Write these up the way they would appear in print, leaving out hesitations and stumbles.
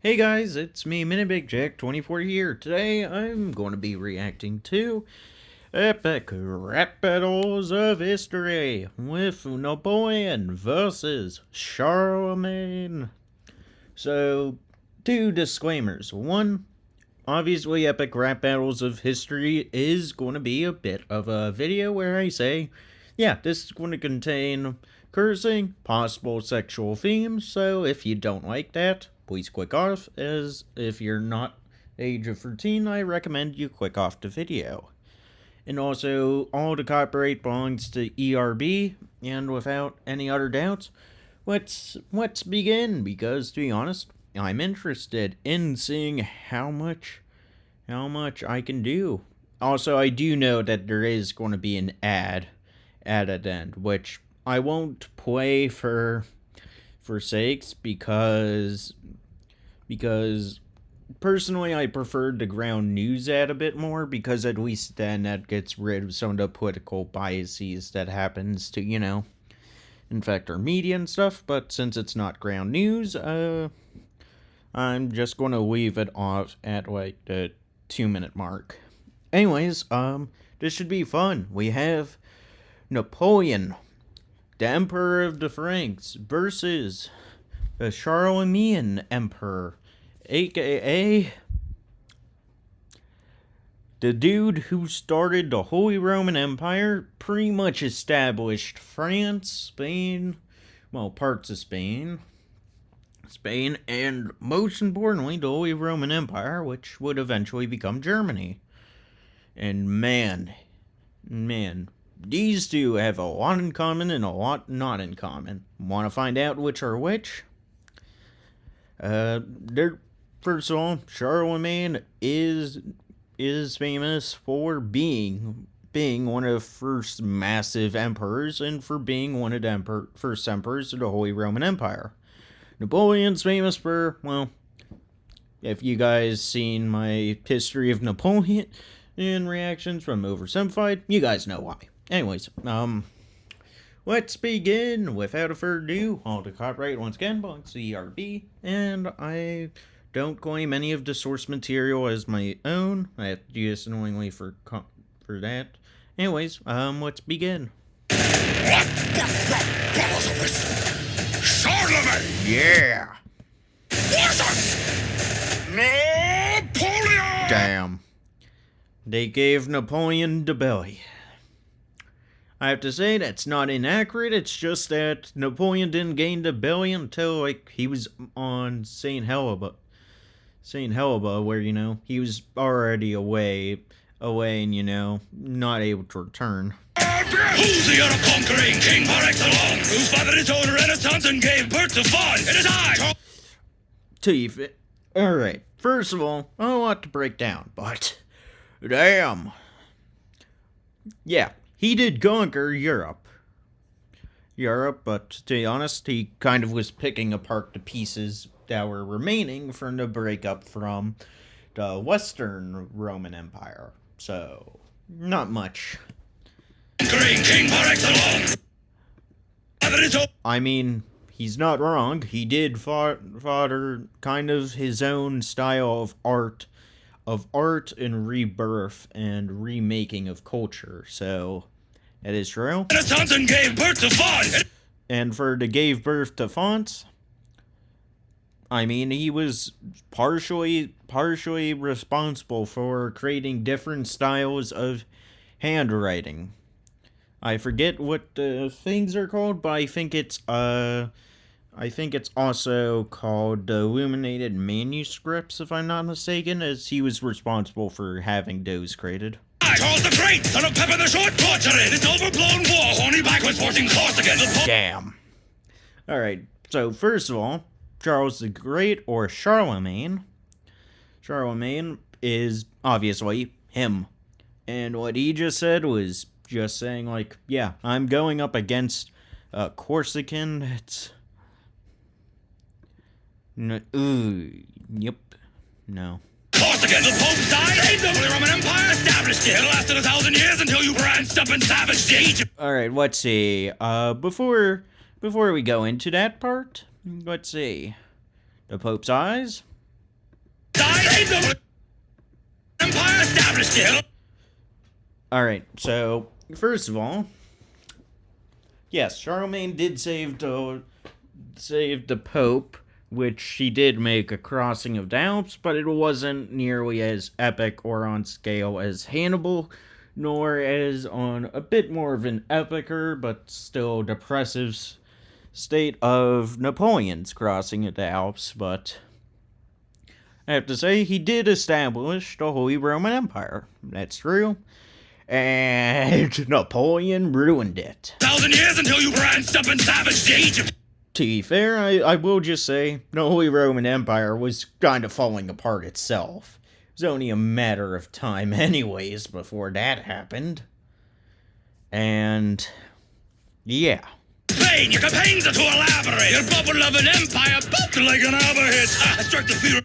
Hey guys, it's me, MiniBigJack24 here. Today I'm going to be reacting to epic rap battles of history with Napoleon versus Charlemagne. So, two disclaimers. One, obviously epic rap battles of history is going to be a bit of a video where I say, yeah, this is going to contain cursing, possible sexual themes, so if you don't like that, please click off, as if you're not age of 13, I recommend you click off the video. And also, all the copyright belongs to ERB, and without any other doubts, let's begin, because to be honest, I'm interested in seeing how much I can do. Also, I do know that there is going to be an ad at the end, which I won't play for sakes because personally I preferred the ground news ad a bit more, because at least then that gets rid of some of the political biases that happens to, infect our media and stuff. But since it's not ground news, I'm just going to leave it off at like the 2-minute mark. Anyways, this should be fun. We have Napoleon, the Emperor of the Franks, versus the Charlemagne Emperor, aka the dude who started the Holy Roman Empire, pretty much established France, Spain, well, parts of Spain, and most importantly, the Holy Roman Empire, which would eventually become Germany. And man, these two have a lot in common and a lot not in common. Want to find out which are which? First of all, Charlemagne is famous for being one of the first massive emperors, and for being one of the first emperors of the Holy Roman Empire. Napoleon's famous for, well, if you guys seen my history of Napoleon in reactions from Oversimplified, you guys know why. Anyways, let's begin. Without further ado, all the copyright once again belongs to ERB, and I don't claim any of the source material as my own. I have to do this annoyingly for that. Anyways, let's begin. What the fuck balls of it? Charlemagne! Yeah! Napoleon! Damn. They gave Napoleon the belly. I have to say, that's not inaccurate. It's just that Napoleon didn't gain the belly until, like, he was on St. Helena, where, he was already away and, not able to return. Who's the conquering king par excellence, whose father is old Renaissance and gave birth to fun? It is I! Teeth. Alright, first of all, I don't want to break down, but damn. Yeah, he did conquer Europe, but to be honest, he kind of was picking apart the pieces that were remaining from the breakup from the Western Roman Empire. So, not much. Conquering king par excellence. I mean, he's not wrong. He did fodder kind of his own style of art and rebirth and remaking of culture. So, that is true. Renaissance and gave birth to fonts. And for the gave birth to fonts, I mean, he was partially responsible for creating different styles of handwriting. I forget what the things are called, but I think it's also called illuminated manuscripts, if I'm not mistaken, as he was responsible for having those created. Charles the Great, son of Pepper the Short, tortured this overblown war, horny backwards forcing course against the... Damn. Alright, so first of all, Charles the Great, or Charlemagne is obviously him. And what he just said was just saying, like, yeah, I'm going up against a Corsican. It's... No, yep. No. Corsican, the Pope died, saved the Holy Roman Empire, established it. It lasted 1,000 years until you branched up and savaged Egypt. Alright, let's see. Before we go into that part, let's see. The Pope's eyes. saved the empire, established it. Alright, so, first of all, yes, Charlemagne did save the Pope, which he did make a crossing of the Alps, but it wasn't nearly as epic or on scale as Hannibal, nor as on a bit more of an epicer, but still depressive state of Napoleon's crossing of the Alps. But I have to say, he did establish the Holy Roman Empire. That's true. And Napoleon ruined it. 1,000 years until you branched up and savaged Egypt. To be fair, I will just say, the Holy Roman Empire was kind of falling apart itself. It was only a matter of time anyways before that happened. And, yeah. Spain, your campaigns are too elaborate. Your bubble of an empire built like an aberrate. I struck the fear.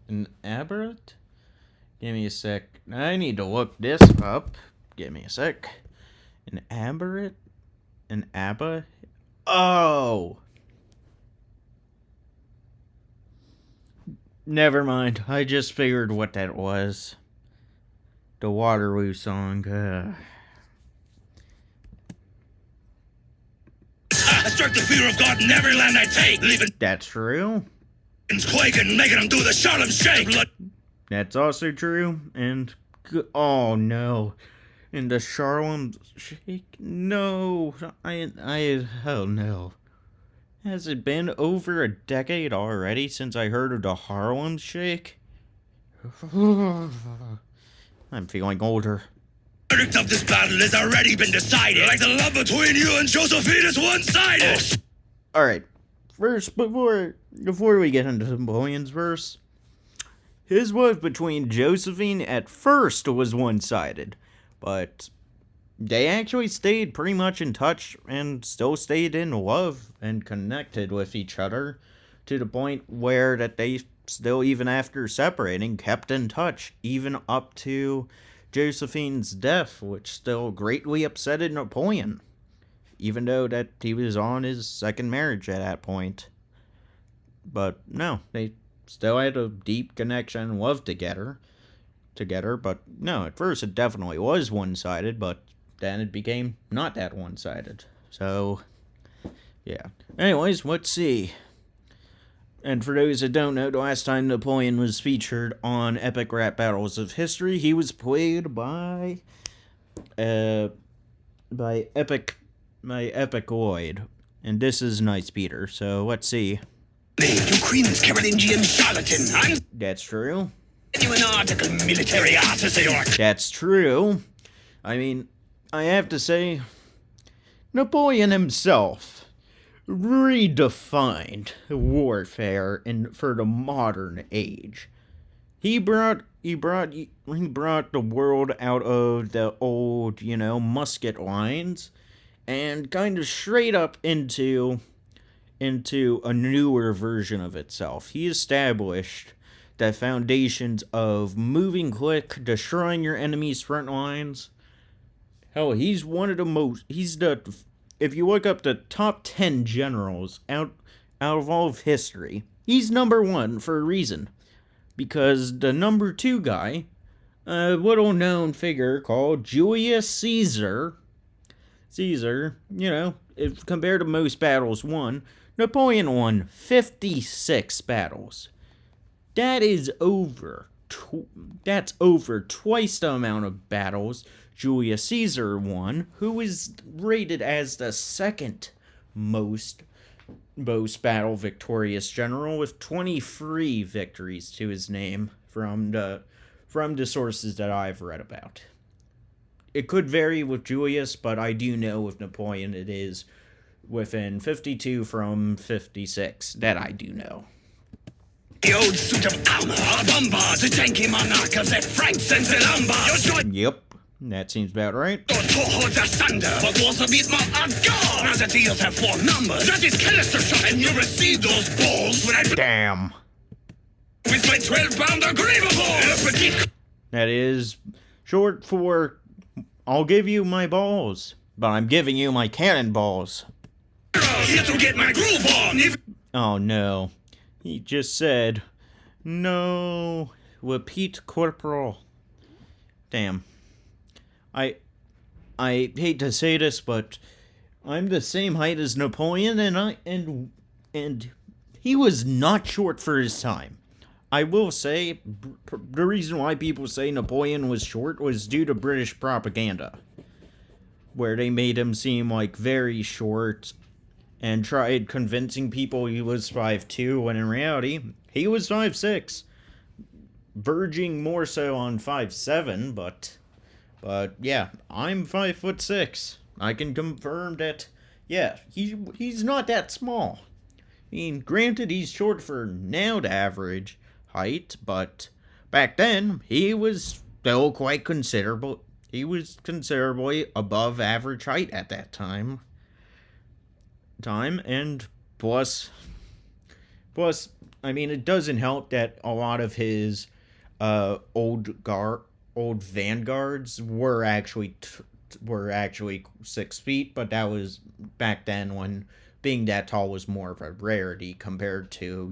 An aberrate? Give me a sec. I need to look this up. Give me a sec. An aberrate? An ABBA? Oh! Never mind. I just figured what that was. The Waterloo song. I struck the fear of God in every land I take, leaving That's true. quaking, making them do the Charlem shake. That's also true. And oh no. And the Charlem shake? No. Oh no. Has it been over a decade already since I heard of the Harlem Shake? I'm feeling older. The verdict of this battle has already been decided. Like the love between you and Josephine is one-sided. Alright, first, before we get into Napoleon's verse, his love between Josephine at first was one-sided, but they actually stayed pretty much in touch and still stayed in love and connected with each other to the point where that they still, even after separating, kept in touch, even up to Josephine's death, which still greatly upsetted Napoleon, even though that he was on his second marriage at that point. But no, they still had a deep connection and love together, but no, at first it definitely was one-sided, but then it became not that one-sided. So, yeah. Anyways, let's see. And for those that don't know, the last time Napoleon was featured on Epic Rap Battles of History, he was played by Epicoid. And this is Nice Peter, so let's see. Ukraine's Carolingian charlatan. That's true. Genuine article military artisan. That's true. I mean, I have to say, Napoleon himself redefined warfare for the modern age. He brought the world out of the old, musket lines and kind of straight up into a newer version of itself. He established the foundations of moving quick, destroying your enemy's front lines. Hell, he's one of the most, if you look up the top 10 generals out of all of history, he's number one for a reason. Because the number two guy, a little known figure called Julius Caesar, if compared to most battles won, Napoleon won 56 battles. That's over twice the amount of battles Julius Caesar won, who is rated as the second most battle victorious general with 23 victories to his name from the sources that I've read about. It could vary with Julius, but I do know with Napoleon it is within 52 from 56. That I do know. The old suit of armor, a bomber, the janky monarch of the Franks and the Lombards. Yep, that seems about right. Your cohorts asunder, but was a bit more outgone. Now the deals have four numbers. That is canister shot, and you receive those balls when I... Damn. With my 12-pounder grievable. That is short for, I'll give you my balls, but I'm giving you my cannonballs. Here to get my groove on. Oh no. He just said, no. Repeat Corporal. Damn. I hate to say this, but I'm the same height as Napoleon, and he was not short for his time. I will say, the reason why people say Napoleon was short was due to British propaganda, where they made him seem like very short and tried convincing people he was 5'2", when in reality, he was 5'6", verging more so on 5'7", but yeah, I'm 5'6". I can confirm that, yeah, he's not that small. I mean, granted, he's short for now the average height, but back then, he was still quite considerable. He was considerably above average height at that time. And plus, I mean, it doesn't help that a lot of his old vanguards were actually 6 feet, but that was back then when being that tall was more of a rarity compared to,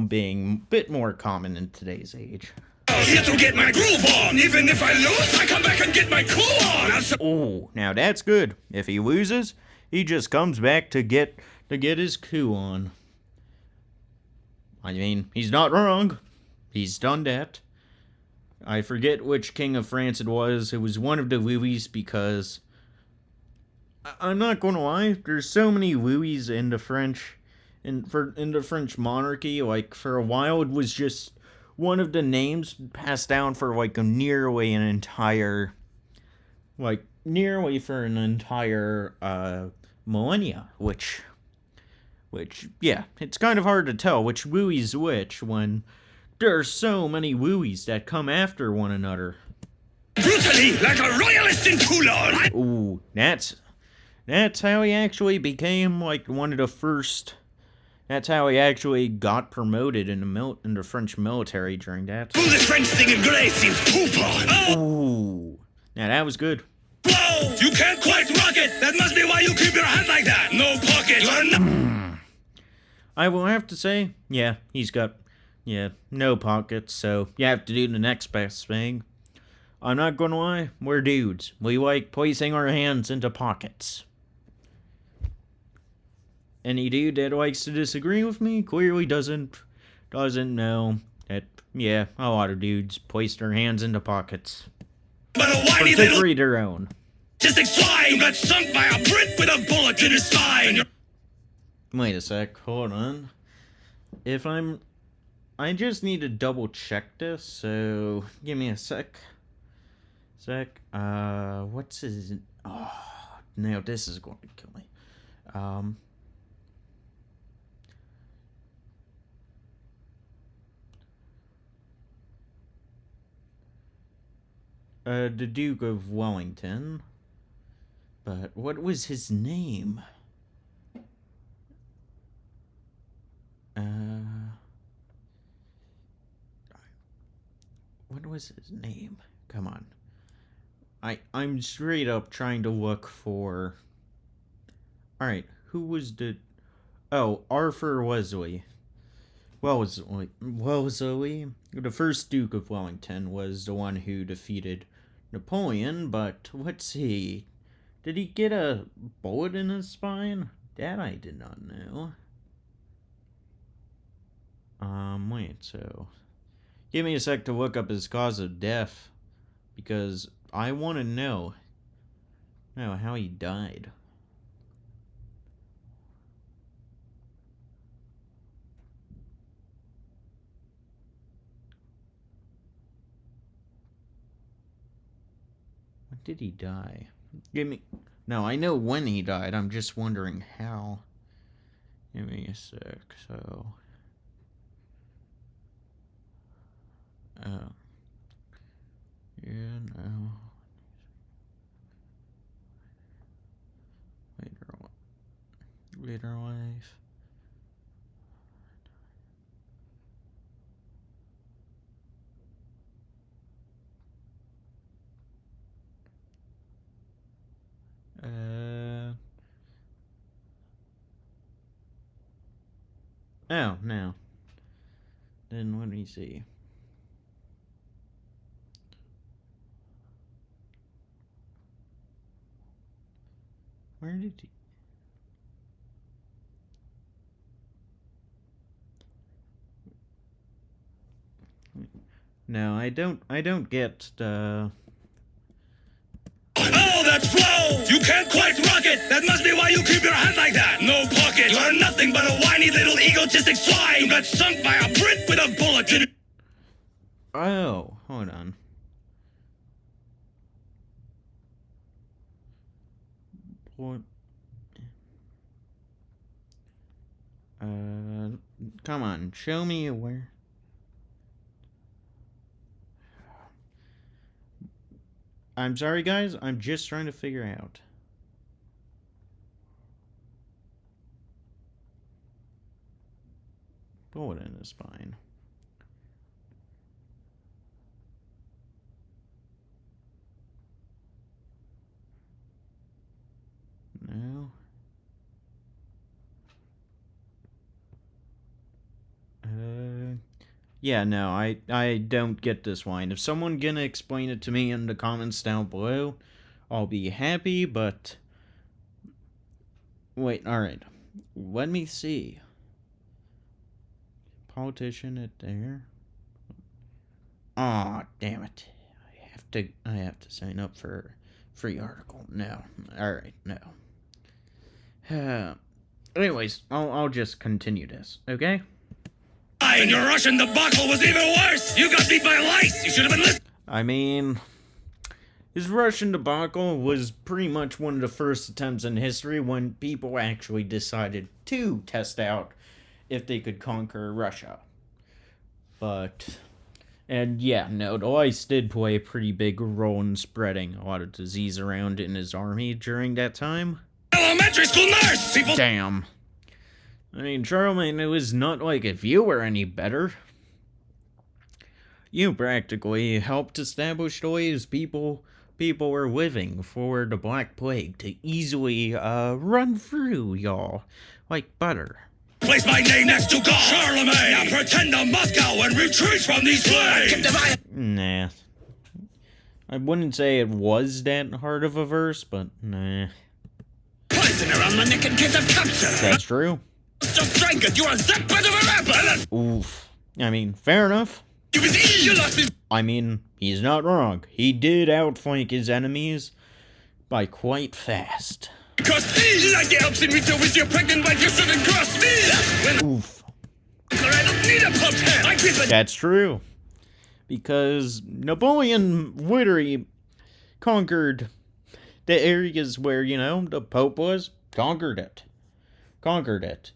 being a bit more common in today's age. Here to get my groove on. Even if I lose, I come back and get my cool on. Oh, now that's good. If he loses, he just comes back to get his coup on. I mean, he's not wrong. He's done that. I forget which king of France it was. It was one of the Louis, because I'm not going to lie, there's so many Louis in the French monarchy. Like, for a while, it was just one of the names passed down for like nearly an entire millennia, which yeah, it's kind of hard to tell which Louis is which when there are so many Louis that come after one another. Brutally, like a royalist in Toulon. Ooh, that's how he actually became like one of the first. That's how he actually got promoted in the French military during that. Do the French thing in grace seems pooper. Oh! Ooh, now that was good. Whoa! You can't quite rock it. That must be why you keep your hand like that. No pockets. I will have to say, yeah, he's got, no pockets, so you have to do the next best thing. I'm not gonna lie, we're dudes. We like placing our hands into pockets. Any dude that likes to disagree with me clearly doesn't know that, yeah, a lot of dudes place their hands into pockets. But a whiny Particularly their own. Autistic swine got sunk by a Brit with a bullet in his spine. Wait a sec, hold on. I just need to double check this, so give me a sec. What's his... Oh, now this is going to kill me. The Duke of Wellington. But what was his name? What was his name? Come on. I'm straight up trying to look for... Alright, who was the... Oh, Arthur Wellesley. Wellesley. The first Duke of Wellington was the one who defeated Napoleon, but let's see. Did he get a bullet in his spine? That I did not know. Wait, so... Give me a sec to look up his cause of death, because I want to know how he died. When did he die? No, I know when he died. I'm just wondering how. Give me a sec. So, yeah, no. Later life. Oh, no. Then let me see. Where did he? No, I don't get the... Oh, that's flow! You can't quite rock it! That must be why you keep your head like that! No pocket! You're nothing but a whiny little egotistic swine! You got sunk by a Brit with a bullet in it! Oh, hold on. What? Come on, show me where... I'm sorry, guys. I'm just trying to figure out. Bullet in his spine. No. Yeah, no, I don't get this one. If someone gonna explain it to me in the comments down below, I'll be happy, but... Wait, alright. Let me see. Politician it there. Aw, damn it. I have to sign up for a free article. No. Alright, no. Anyways, I'll just continue this, okay? And your Russian debacle was even worse! You got beat by lice! You should have been listening! I mean, his Russian debacle was pretty much one of the first attempts in history when people actually decided to test out if they could conquer Russia. But, and yeah, no, the lice did play a pretty big role in spreading a lot of disease around in his army during that time. Elementary school nurse! People... Damn. I mean, Charlemagne, it was not like if you were any better. You practically helped establish the ways people were living for the Black Plague to easily run through y'all like butter. Place my name next to God! Charlemagne! Now pretend to Moscow and retreat from these flames! Nah. I wouldn't say it was that hard of a verse, but nah. Poison around the neck in case of capture! That's true. Just drank it! You are that bad of a rapper! Oof. I mean, fair enough. You lost his... I mean, he's not wrong. He did outflank his enemies by quite fast. Cross me! Like the Alps in winter with your pregnant wife, you shouldn't cross me! Oof. I don't need a pumped head! I keep it... That's true. Because Napoleon literally conquered the areas where, you know, the Pope was. Conquered it.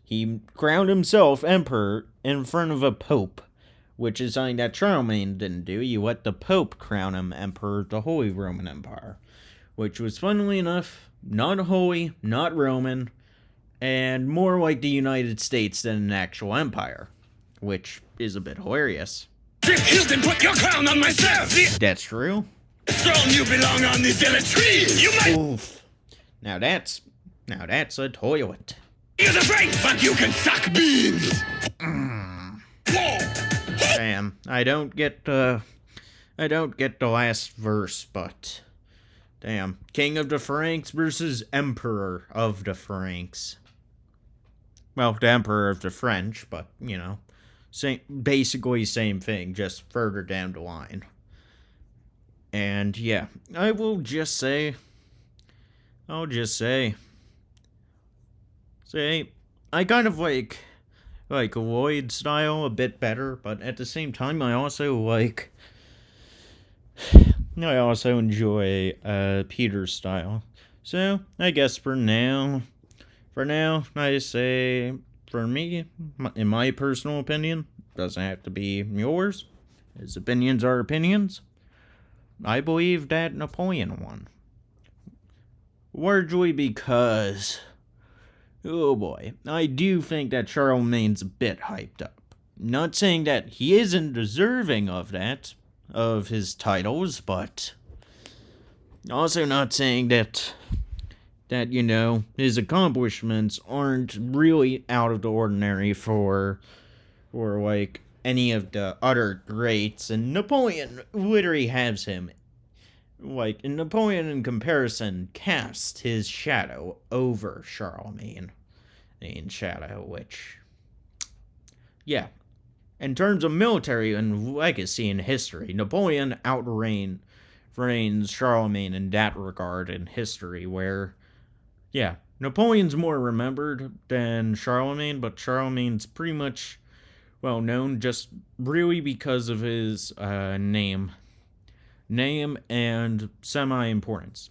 He crowned himself emperor in front of a Pope, which is something that Charlemagne didn't do. You let the Pope crown him emperor of the Holy Roman Empire, which was, funnily enough, not holy, not Roman, and more like the United States than an actual empire, which is a bit hilarious. Hilton, put your crown on myself! That's true. Throne you belong on this yellow tree! You might... Oof. Now that's a toilet. Use a brain, but you can suck beans! Damn, I don't get the last verse, but damn, King of the Franks versus Emperor of the Franks. Well, the Emperor of the French, but you know, basically same thing, just further down the line. And yeah, I'll just say, I kind of like Lloyd's style a bit better, but at the same time, I also enjoy Peter's style. So I guess for now, I say, for me, in my personal opinion, doesn't have to be yours. His opinions are opinions. I believe that Napoleon won. Largely because, oh boy, I do think that Charlemagne's a bit hyped up. Not saying that he isn't deserving of that, of his titles, but also not saying that you know, his accomplishments aren't really out of the ordinary for like any of the other greats, and Napoleon literally has him like, Napoleon in comparison cast his shadow over Charlemagne in shadow, which, yeah. In terms of military and legacy and history, Napoleon outreigns Charlemagne in that regard in history, where, yeah, Napoleon's more remembered than Charlemagne, but Charlemagne's pretty much well known just really because of his name and semi-importance.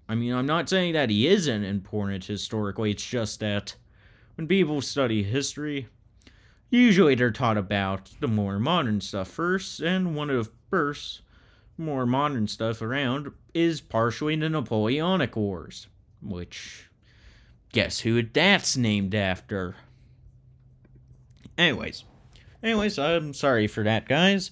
I mean, I'm not saying that he isn't important historically, it's just that when people study history, usually they're taught about the more modern stuff first, and one of the first more modern stuff around is partially the Napoleonic Wars, which, guess who that's named after? Anyways, I'm sorry for that, guys.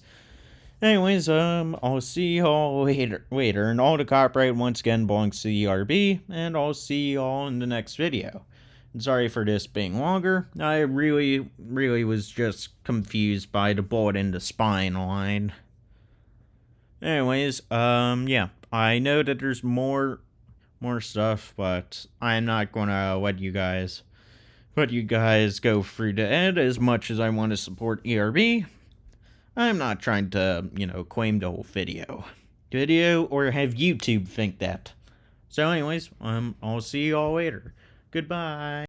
Anyways, I'll see y'all later, and all the copyright once again belongs to the ERB, and I'll see y'all in the next video. And sorry for this being longer. I really was just confused by the bullet in the spine line. Anyways, yeah, I know that there's more stuff, but I'm not gonna let you guys go through the end as much as I want to support ERB. I'm not trying to, claim the whole video or have YouTube think that. So anyways, I'll see y'all later. Goodbye.